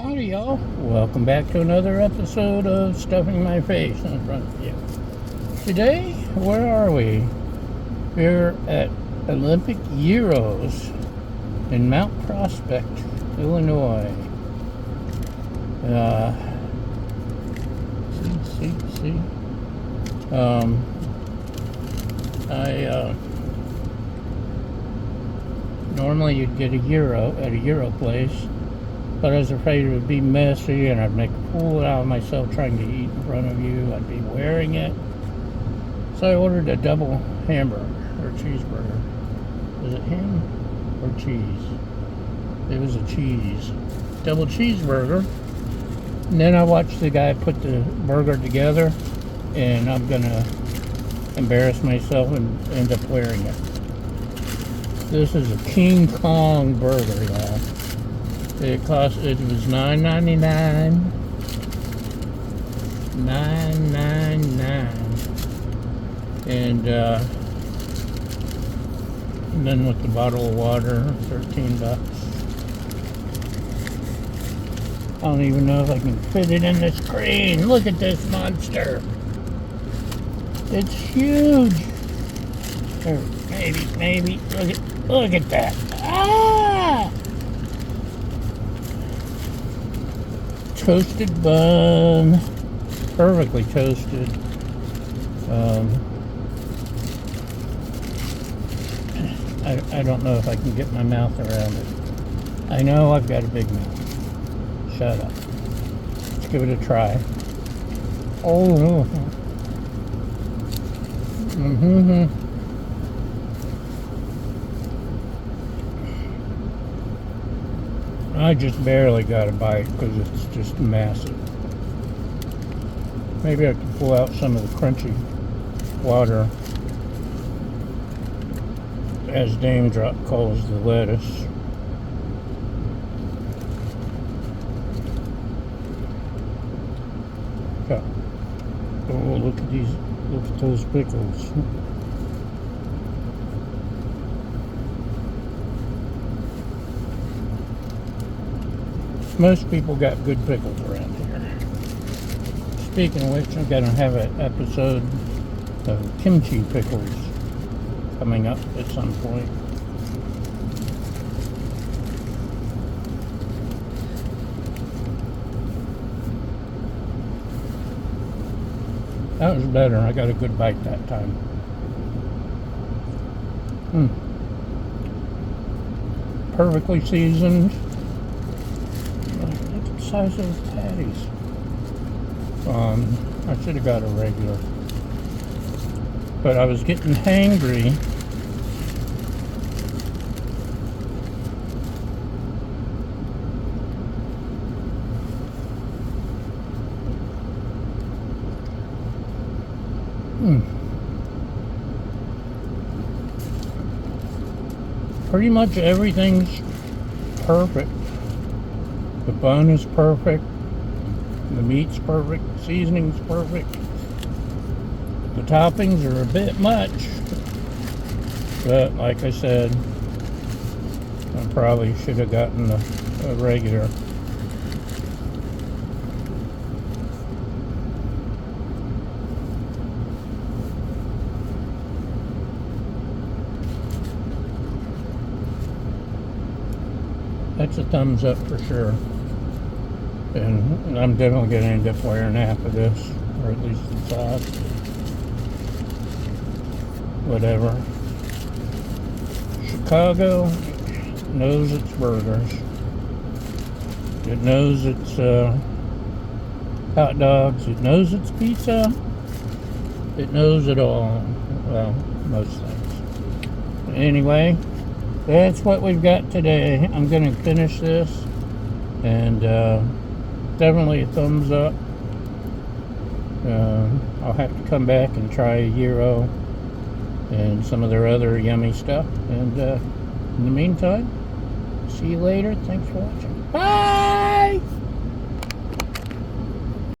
Howdy y'all, welcome back to another episode of Stuffing My Face in front of you. Today, where are we? We're at Olympic Gyros in Mount Prospect, Illinois. See. Normally you'd get a gyro at a gyro place, but I was afraid it would be messy and I'd make a fool out of myself trying to eat in front of you. I'd be wearing it. So I ordered a double hamburger or cheeseburger. Was it ham or cheese? It was a cheese. Double cheeseburger. And then I watched the guy put the burger together, and I'm gonna embarrass myself and end up wearing it. This is a King Kong burger, y'all. It was $9.99. $9.99. And then with the bottle of water, $13. I don't even know if I can fit it in the screen. Look at this monster. It's huge. Or maybe. Look at that. Ah! Toasted bun. Perfectly toasted. I don't know if I can get my mouth around it. I know I've got a big mouth. Shut up. Let's give it a try. Oh. I just barely got a bite because it's just massive. Maybe I can pull out some of the crunchy water, as Dame Drop calls the lettuce. Oh, look at those pickles. Most people got good pickles around here. Speaking of which, I'm going to have an episode of kimchi pickles coming up at some point. That was better. I got a good bite that time. Perfectly seasoned. Look at the size of the patties. I should have got a regular. But I was getting hangry. Pretty much everything's perfect. The bun is perfect. The meat's perfect. The seasoning's perfect. The toppings are a bit much. But like I said, I probably should have gotten a regular. That's a thumbs up for sure. And I'm definitely going to end up wearing half of this, or at least the top. Whatever. Chicago knows its burgers. It knows its hot dogs. It knows its pizza. It knows it all. Well, most things. Anyway, that's what we've got today. I'm going to finish this, and definitely a thumbs up. I'll have to come back and try a gyro and some of their other yummy stuff. And in the meantime, see you later. Thanks for watching. Bye!